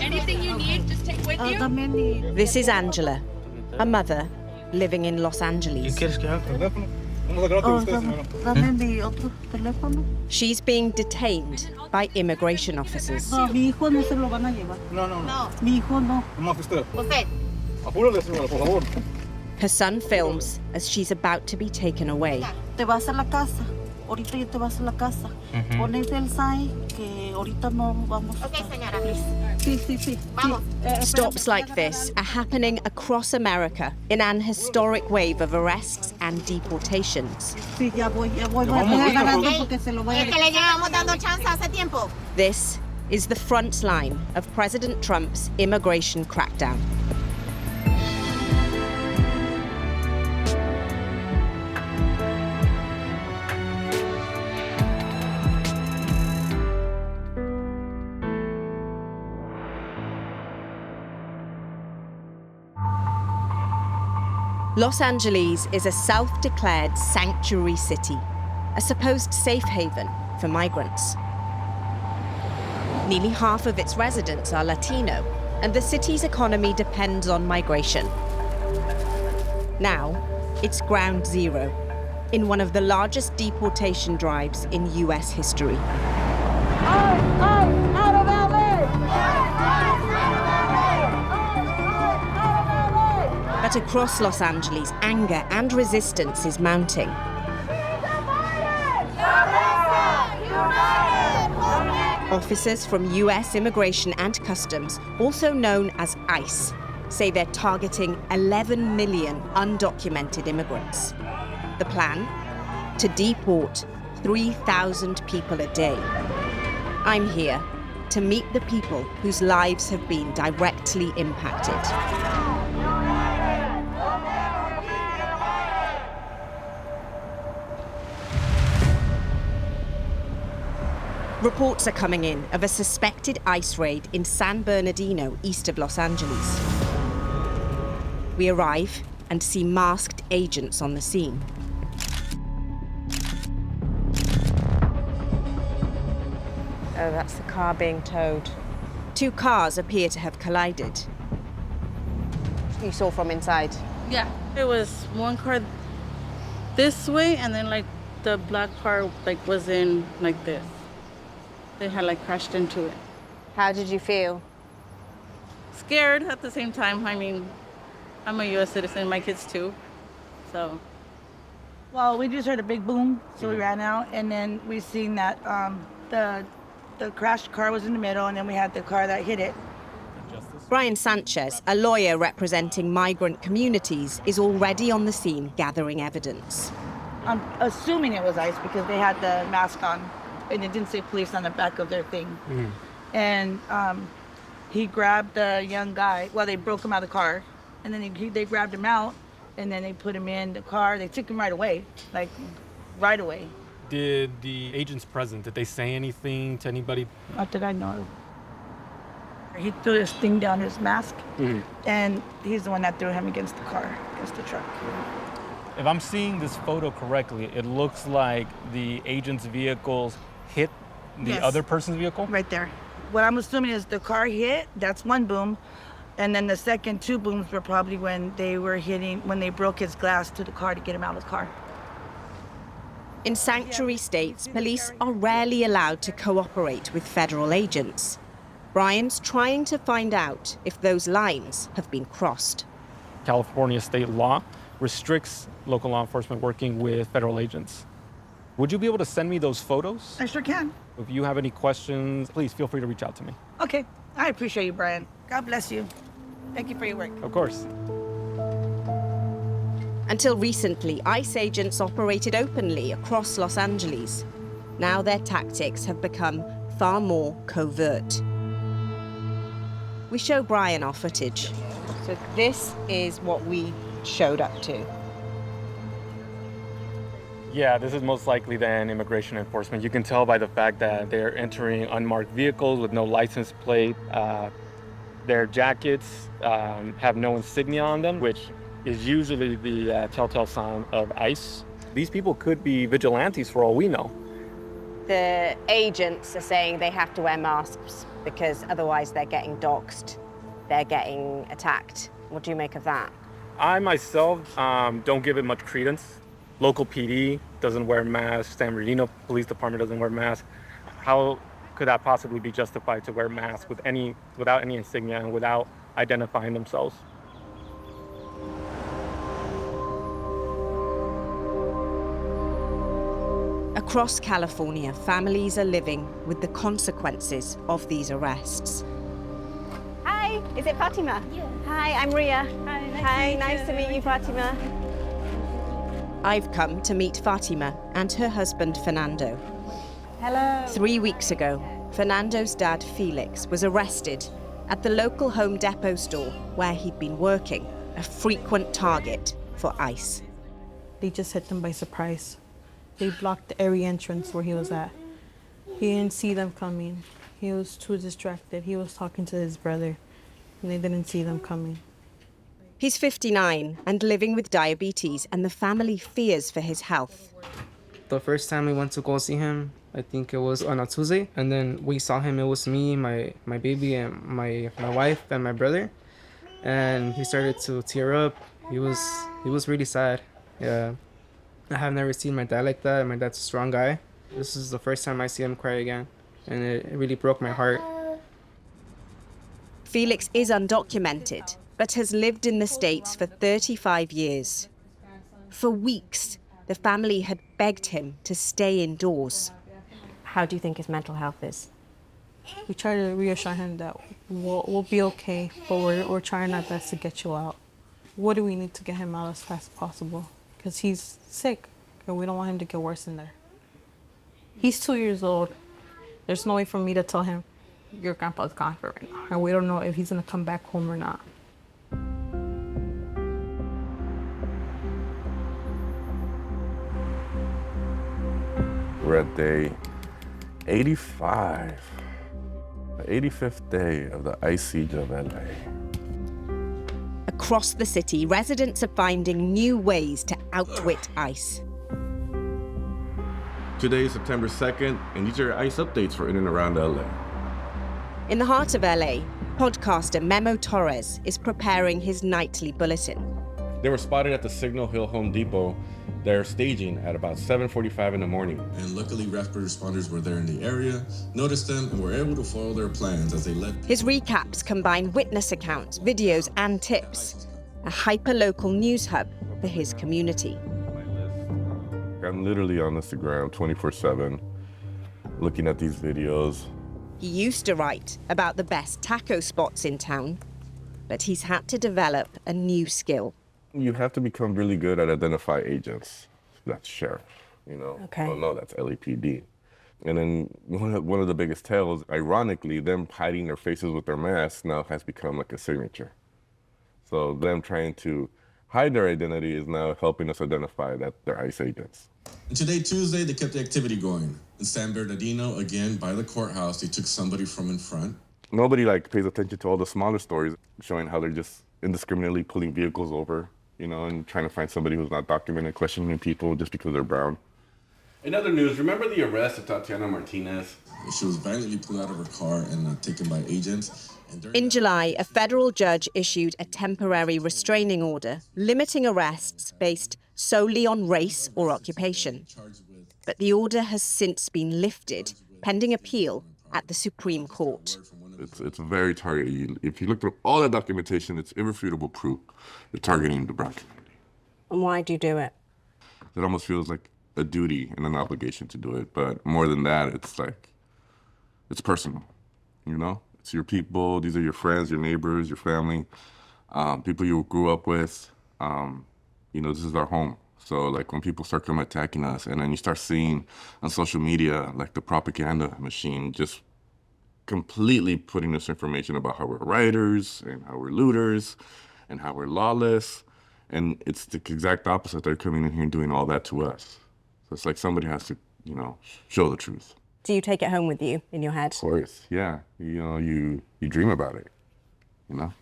Anything you need, just take with you. This is Angela, a mother living in Los Angeles. She's being detained by immigration officers. Her son films as she's about to be taken away. Ahorita ya te vas a la casa. Ponete el sign que ahorita no vamos a estar. Sí. Vamos. Stops like this are happening across America in an historic wave of arrests and deportations. Sí, ya voy. Voy agarrando porque se lo voy a... Es que le llevamos dando chance hace tiempo. This is the front line of President Trump's immigration crackdown. Los Angeles is a self-declared sanctuary city, a supposed safe haven for migrants. Nearly half of its residents are Latino, and the city's economy depends on migration. Now, it's ground zero in one of the largest deportation drives in US history. Out of LA! But across Los Angeles, anger and resistance is mounting. Officers from US Immigration and Customs, also known as ICE, say they're targeting 11 million undocumented immigrants. The plan? To deport 3,000 people a day. I'm here to meet the people whose lives have been directly impacted. Reports are coming in of a suspected ICE raid in San Bernardino, east of Los Angeles. We arrive and see masked agents on the scene. Oh, that's the car being towed. Two cars appear to have collided. You saw from inside? Yeah, it was one car this way, and then like the black car was in like this. They had crashed into it. How did you feel? Scared at the same time. I mean, I'm a U.S. citizen, my kids too, so. Well, we just heard a big boom, so we ran out, and then we seen that the crashed car was in the middle, and then we had the car that hit it. Bryan Sanchez, a lawyer representing migrant communities, is already on the scene gathering evidence. I'm assuming it was ICE because they had the mask on, and it didn't say police on the back of their thing. And he grabbed the young guy. Well, they broke him out of the car, and then they grabbed him out, and then they put him in the car. They took him right away, right away. Did the agents present, did they say anything to anybody? Not that I know. He threw this thing down his mask, and he's the one that threw him against the car, against the truck. If I'm seeing this photo correctly, it looks like the agent's vehicles hit the other person's vehicle? Right there. What I'm assuming is the car hit, that's one boom, and then the second two booms were probably when they broke his glass to the car to get him out of the car. In sanctuary states, police are rarely allowed to cooperate with federal agents. Bryan's trying to find out if those lines have been crossed. California state law restricts local law enforcement working with federal agents. Would you be able to send me those photos? I sure can. If you have any questions, please feel free to reach out to me. Okay. I appreciate you, Bryan. God bless you. Thank you for your work. Of course. Until recently, ICE agents operated openly across Los Angeles. Now their tactics have become far more covert. We show Bryan our footage. So this is what we showed up to. Yeah, this is most likely then immigration enforcement. You can tell by the fact that they're entering unmarked vehicles with no license plate. Their jackets have no insignia on them, which is usually the telltale sign of ICE. These people could be vigilantes for all we know. The agents are saying they have to wear masks because otherwise they're getting doxxed, they're getting attacked. What do you make of that? I myself don't give it much credence. Local PD doesn't wear masks. San Bernardino Police Department doesn't wear masks. How could that possibly be justified to wear masks without any insignia and without identifying themselves? Across California, families are living with the consequences of these arrests. Hi, is it Fatima? Yeah. Hi, I'm Ria. Hi, Nice to meet you, Fatima. I've come to meet Fatima and her husband, Fernando. Hello. 3 weeks ago, Fernando's dad, Felix, was arrested at the local Home Depot store where he'd been working, a frequent target for ICE. They just hit them by surprise. They blocked every entrance where he was at. He didn't see them coming. He was too distracted. He was talking to his brother, and they didn't see them coming. He's 59 and living with diabetes, and the family fears for his health. The first time we went to go see him, I think it was on a Tuesday, and then we saw him. It was me, my baby, and my wife and my brother, and he started to tear up. He was really sad. Yeah, I have never seen my dad like that. My dad's a strong guy. This is the first time I see him cry again, and it really broke my heart. Felix is undocumented, but has lived in the States for 35 years. For weeks, the family had begged him to stay indoors. How do you think his mental health is? We try to reassure him that we'll be okay, but we're trying our best to get you out. What do we need to get him out as fast as possible? Because he's sick, and we don't want him to get worse in there. He's 2 years old. There's no way for me to tell him, your grandpa's gone for right now, and we don't know if he's gonna come back home or not. We're at day 85, the 85th day of the ICE siege of LA. Across the city, residents are finding new ways to outwit ICE. Today is September 2nd, and these are your ICE updates for in and around LA. In the heart of LA, podcaster Memo Torres is preparing his nightly bulletin. They were spotted at the Signal Hill Home Depot. They're staging at about 7:45 in the morning. And luckily, rapid responders were there in the area, noticed them, and were able to follow their plans as they led. His recaps combine witness accounts, videos, and tips, a hyper-local news hub for his community. I'm literally on Instagram 24/7, looking at these videos. He used to write about the best taco spots in town, but he's had to develop a new skill. You have to become really good at identify agents. That's sheriff, you know. Okay. Oh no, that's LAPD. And then one of the biggest tells, ironically, them hiding their faces with their masks now has become like a signature. So them trying to hide their identity is now helping us identify that they're ICE agents. And today, Tuesday, they kept the activity going. In San Bernardino, again, by the courthouse, they took somebody from in front. Nobody pays attention to all the smaller stories showing how they're just indiscriminately pulling vehicles over, you know, and trying to find somebody who's not documented, questioning people just because they're brown. In other news, remember the arrest of Tatiana Martinez? She was violently pulled out of her car and taken by agents. In July, a federal judge issued a temporary restraining order limiting arrests based solely on race or occupation. But the order has since been lifted, pending appeal at the Supreme Court. It's very targeted. If you look at all that documentation, it's irrefutable proof they're targeting the brown community. And why do you do it? It almost feels like a duty and an obligation to do it. But more than that, it's personal, you know? It's your people, these are your friends, your neighbors, your family, people you grew up with. You know, this is our home. So like when people start coming attacking us and then you start seeing on social media, like the propaganda machine just completely putting this information about how we're rioters and how we're looters and how we're lawless. And it's the exact opposite. They're coming in here and doing all that to us. So it's like somebody has to, you know, show the truth. Do you take it home with you in your head? Of course, yeah. You know, you dream about it, you know?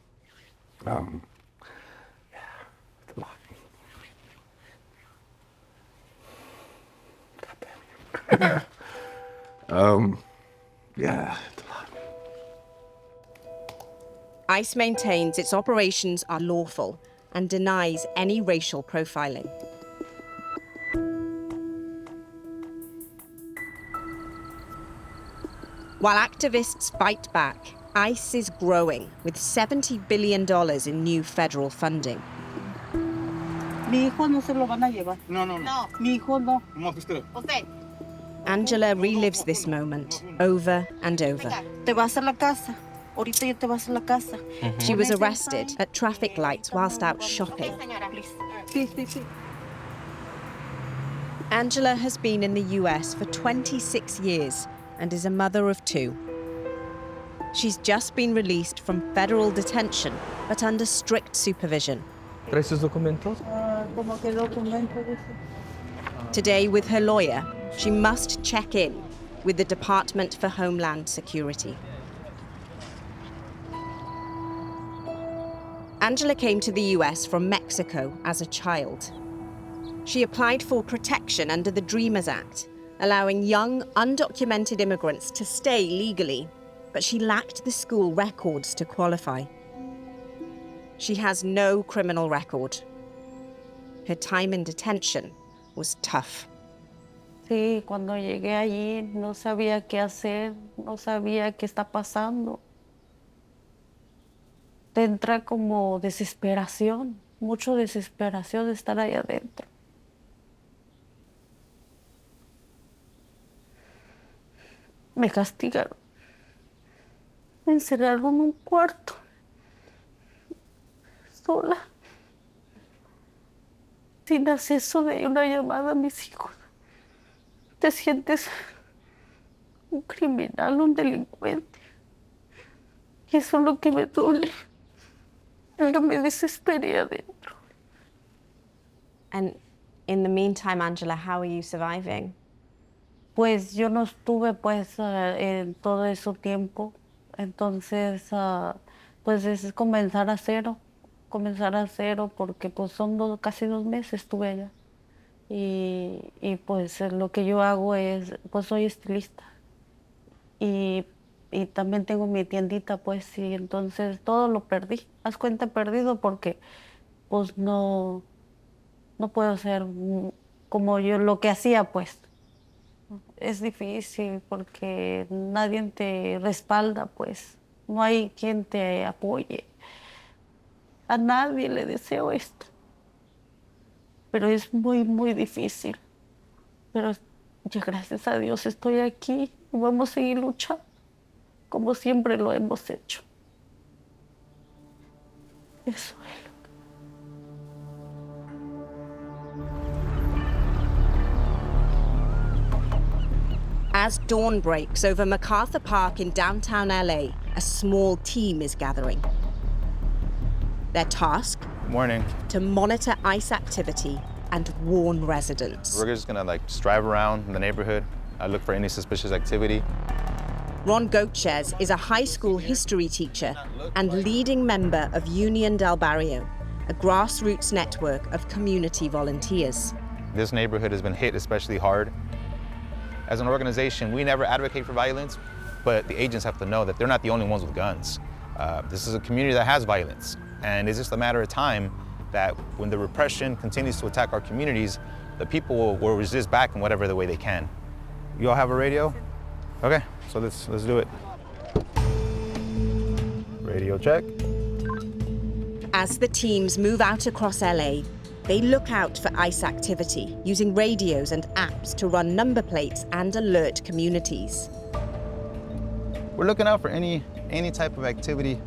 Yeah, it's a lot. God damn you. Yeah, it's a lot. ICE maintains its operations are lawful and denies any racial profiling. While activists fight back, ICE is growing with $70 billion in new federal funding. Mi hijo no se lo van a llevar. No. Mi hijo no. Usted. Angela relives this moment over and over. Te vas a la casa. Ahorita ya te vas a la casa. She was arrested at traffic lights whilst out shopping. Sí. Angela has been in the US for 26 years and is a mother of 2. She's just been released from federal detention, but under strict supervision. ¿Trae sus documentos? Como que documento dice. Today, with her lawyer, she must check in with the Department for Homeland Security. Angela came to the US from Mexico as a child. She applied for protection under the Dreamers Act, allowing young, undocumented immigrants to stay legally, but she lacked the school records to qualify. She has no criminal record. Her time in detention was tough. Sí, cuando llegué allí no sabía qué hacer, no sabía qué está pasando. Te entra como desesperación, mucho desesperación de estar ahí adentro. Me castigaron. Me encerraron en un cuarto, sola, sin acceso de una llamada a mis hijos. Te sientes un criminal, un delincuente. Y eso es lo que me duele. Lo que me desesperé adentro. And in the meantime, Angela, how are you surviving? Pues yo no estuve en todo ese tiempo. Entonces, pues es comenzar a cero porque pues son casi 2 meses estuve allá. Y pues lo que yo hago es, pues soy estilista. Y también tengo mi tiendita, pues, y entonces todo lo perdí. Haz cuenta perdido porque pues no puedo hacer como yo lo que hacía, pues. Es difícil porque nadie te respalda, pues. No hay quien te apoye. A nadie le deseo esto. Pero es muy, muy difícil. Pero ya gracias a Dios estoy aquí y vamos a seguir luchando como siempre lo hemos hecho. Eso es. As dawn breaks over MacArthur Park in downtown LA, a small team is gathering. Their task? Morning. To monitor ICE activity and warn residents. We're just gonna just drive around the neighborhood, look for any suspicious activity. Ron Goches is a high school history teacher and leading member of Union del Barrio, a grassroots network of community volunteers. This neighborhood has been hit especially hard. As an organization, we never advocate for violence, but the agents have to know that they're not the only ones with guns. This is a community that has violence, and it's just a matter of time that when the repression continues to attack our communities, the people will resist back in whatever the way they can. You all have a radio? Okay, so let's do it. Radio check. As the teams move out across LA, they look out for ICE activity, using radios and apps to run number plates and alert communities. We're looking out for any type of activity,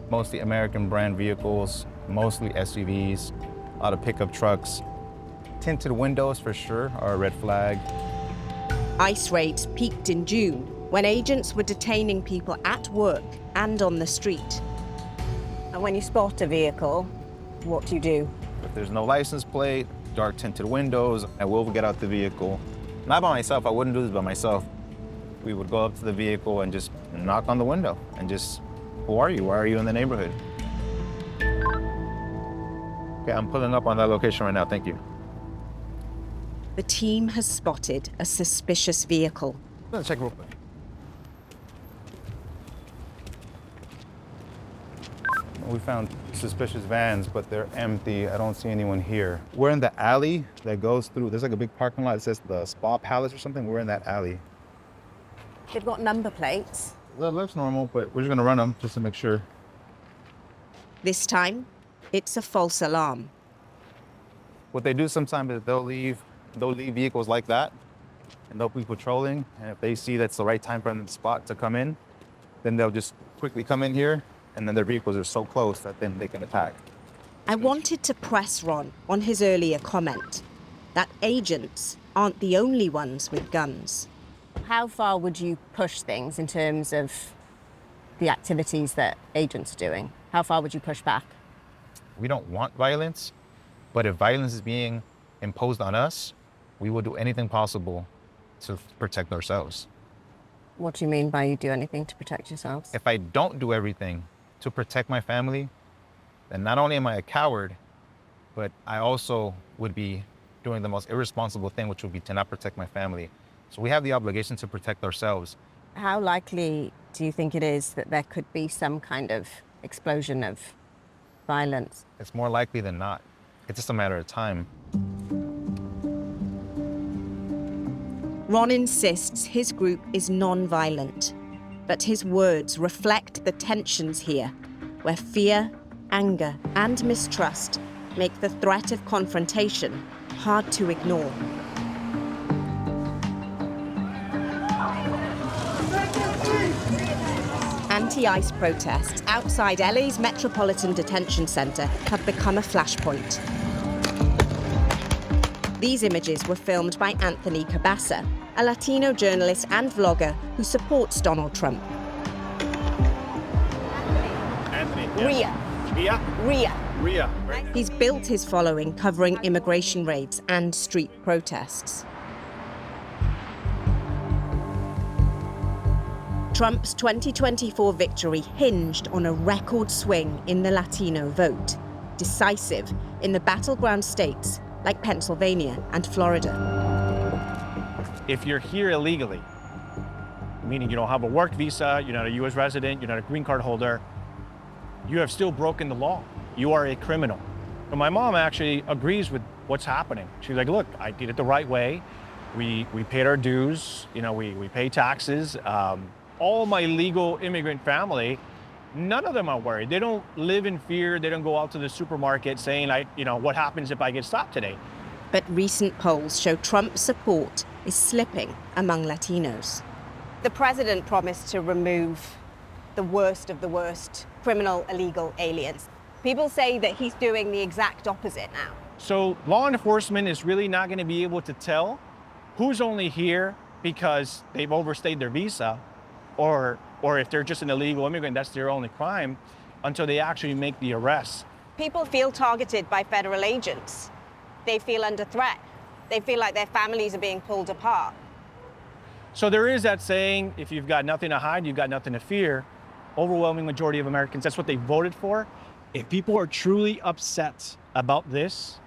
mostly American brand vehicles, mostly SUVs, a lot of pickup trucks. Tinted windows for sure are a red flag. ICE raids peaked in June when agents were detaining people at work and on the street. And when you spot a vehicle, what do you do? If there's no license plate, dark tinted windows, I will get out the vehicle. Not by myself, I wouldn't do this by myself. We would go up to the vehicle and just knock on the window and just, who are you? Why are you in the neighborhood? Okay, I'm pulling up on that location right now, thank you. The team has spotted a suspicious vehicle Let's check real quick. We found suspicious vans, but they're empty. I don't see anyone here. We're in the alley that goes through. There's like a big parking lot that says the Spa Palace or something. We're in that alley. They've got number plates. That looks normal, but we're just gonna run them just to make sure. This time, it's a false alarm. What they do sometimes is they'll leave vehicles like that, and they'll be patrolling. And if they see that's the right time for them to spot to come in, then they'll just quickly come in here, and then their vehicles are so close that then they can attack. I wanted to press Ron on his earlier comment that agents aren't the only ones with guns. How far would you push things in terms of the activities that agents are doing? How far would you push back? We don't want violence, but if violence is being imposed on us, we will do anything possible to protect ourselves. What do you mean by you do anything to protect yourselves? If I don't do everything to protect my family, then not only am I a coward, but I also would be doing the most irresponsible thing, which would be to not protect my family. So we have the obligation to protect ourselves. How likely do you think it is that there could be some kind of explosion of violence? It's more likely than not. It's just a matter of time. Ron insists his group is non-violent, but his words reflect the tensions here, where fear, anger, and mistrust make the threat of confrontation hard to ignore. Anti-ICE protests outside LA's Metropolitan Detention Center have become a flashpoint. These images were filmed by Anthony Cabasa, a Latino journalist and vlogger who supports Donald Trump. Anthony. Ria. Ria. He's built his following covering immigration raids and street protests. Trump's 2024 victory hinged on a record swing in the Latino vote, decisive in the battleground states like Pennsylvania and Florida. If you're here illegally, meaning you don't have a work visa, you're not a US resident, you're not a green card holder, you have still broken the law. You are a criminal. And my mom actually agrees with what's happening. She's like, look, I did it the right way. We paid our dues, we pay taxes. All my legal immigrant family, none of them are worried. They don't live in fear. They don't go out to the supermarket saying, what happens if I get stopped today? But recent polls show Trump's support is slipping among Latinos. The president promised to remove the worst of the worst criminal illegal aliens. People say that he's doing the exact opposite now. So law enforcement is really not going to be able to tell who's only here because they've overstayed their visa, or if they're just an illegal immigrant, that's their only crime, until they actually make the arrest. People feel targeted by federal agents. They feel under threat. They feel like their families are being pulled apart. So there is that saying, if you've got nothing to hide, you've got nothing to fear. Overwhelming majority of Americans, that's what they voted for. If people are truly upset about this,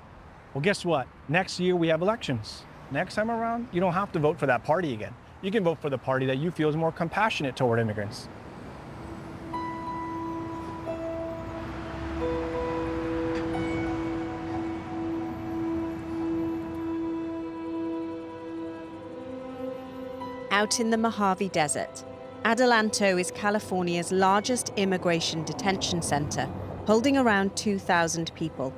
well, guess what? Next year we have elections. Next time around, you don't have to vote for that party again. You can vote for the party that you feel is more compassionate toward immigrants. Out in the Mojave Desert, Adelanto is California's largest immigration detention center, holding around 2,000 people.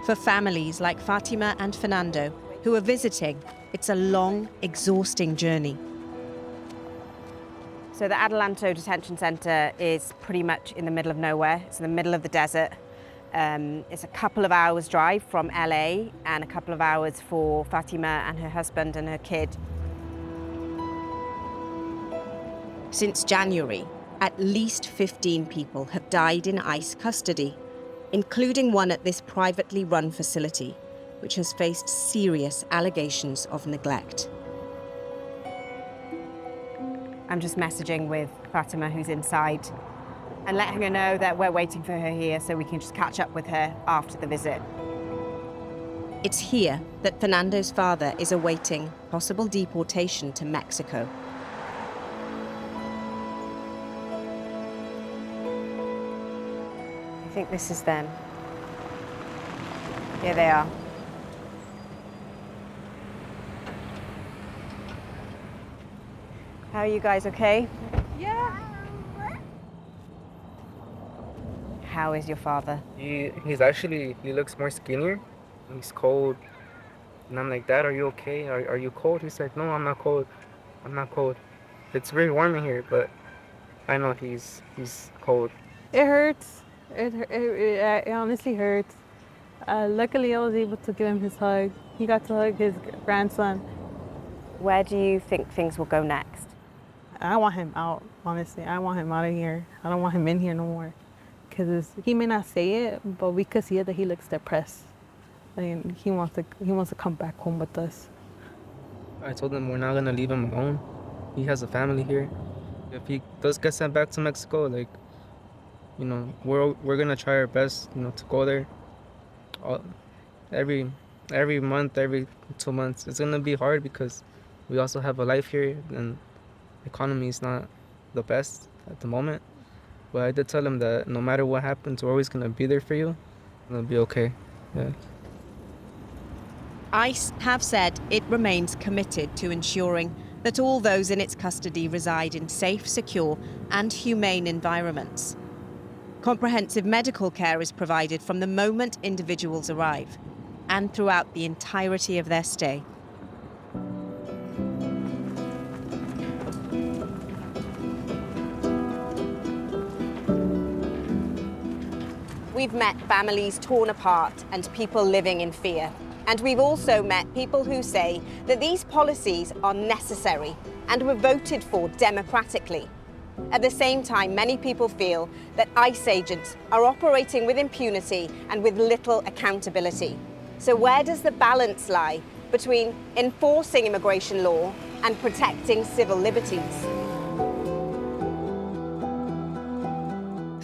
For families like Fatima and Fernando, who are visiting, it's a long, exhausting journey. So the Adelanto Detention Center is pretty much in the middle of nowhere. It's in the middle of the desert. It's a couple of hours drive from LA and a couple of hours for Fatima and her husband and her kid. Since January, at least 15 people have died in ICE custody, including one at this privately run facility, which has faced serious allegations of neglect. I'm just messaging with Fatima, who's inside, and letting her know that we're waiting for her here so we can just catch up with her after the visit. It's here that Fernando's father is awaiting possible deportation to Mexico. I think this is them. Here they are. How are you guys, okay? Yeah. How is your father? He looks more skinnier. He's cold. And I'm like, Dad, are you okay? Are you cold? He's like, no, I'm not cold. I'm not cold. It's very warm in here, but I know he's cold. It hurts. It honestly hurts. Luckily, I was able to give him his hug. He got to hug his grandson. Where do you think things will go next? I want him out, honestly. I want him out of here. I don't want him in here no more. Because he may not say it, but we could see it that he looks depressed. I mean, he wants to come back home with us. I told him we're not gonna leave him alone. He has a family here. If he does get sent back to Mexico, like, you know, we're gonna try our best, you know, to go there. Every month, every 2 months. It's gonna be hard because we also have a life here, and the economy is not the best at the moment. But I did tell him that no matter what happens, we're always gonna be there for you. And it'll be okay. Yeah. ICE have said it remains committed to ensuring that all those in its custody reside in safe, secure, and humane environments. Comprehensive medical care is provided from the moment individuals arrive and throughout the entirety of their stay. We've met families torn apart and people living in fear. And we've also met people who say that these policies are necessary and were voted for democratically. At the same time, many people feel that ICE agents are operating with impunity and with little accountability. So where does the balance lie between enforcing immigration law and protecting civil liberties?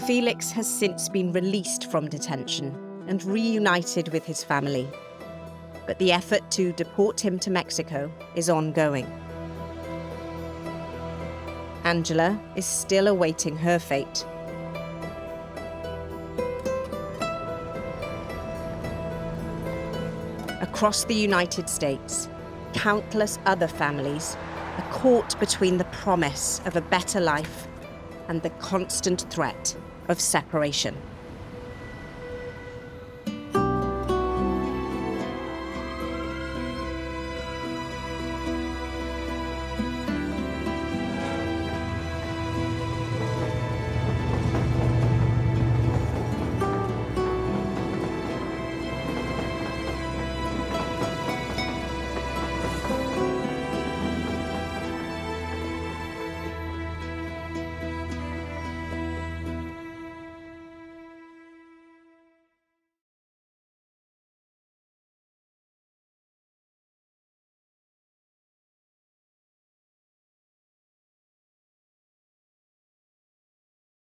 Felix has since been released from detention and reunited with his family. But the effort to deport him to Mexico is ongoing. Angela is still awaiting her fate. Across the United States, countless other families are caught between the promise of a better life and the constant threat of separation.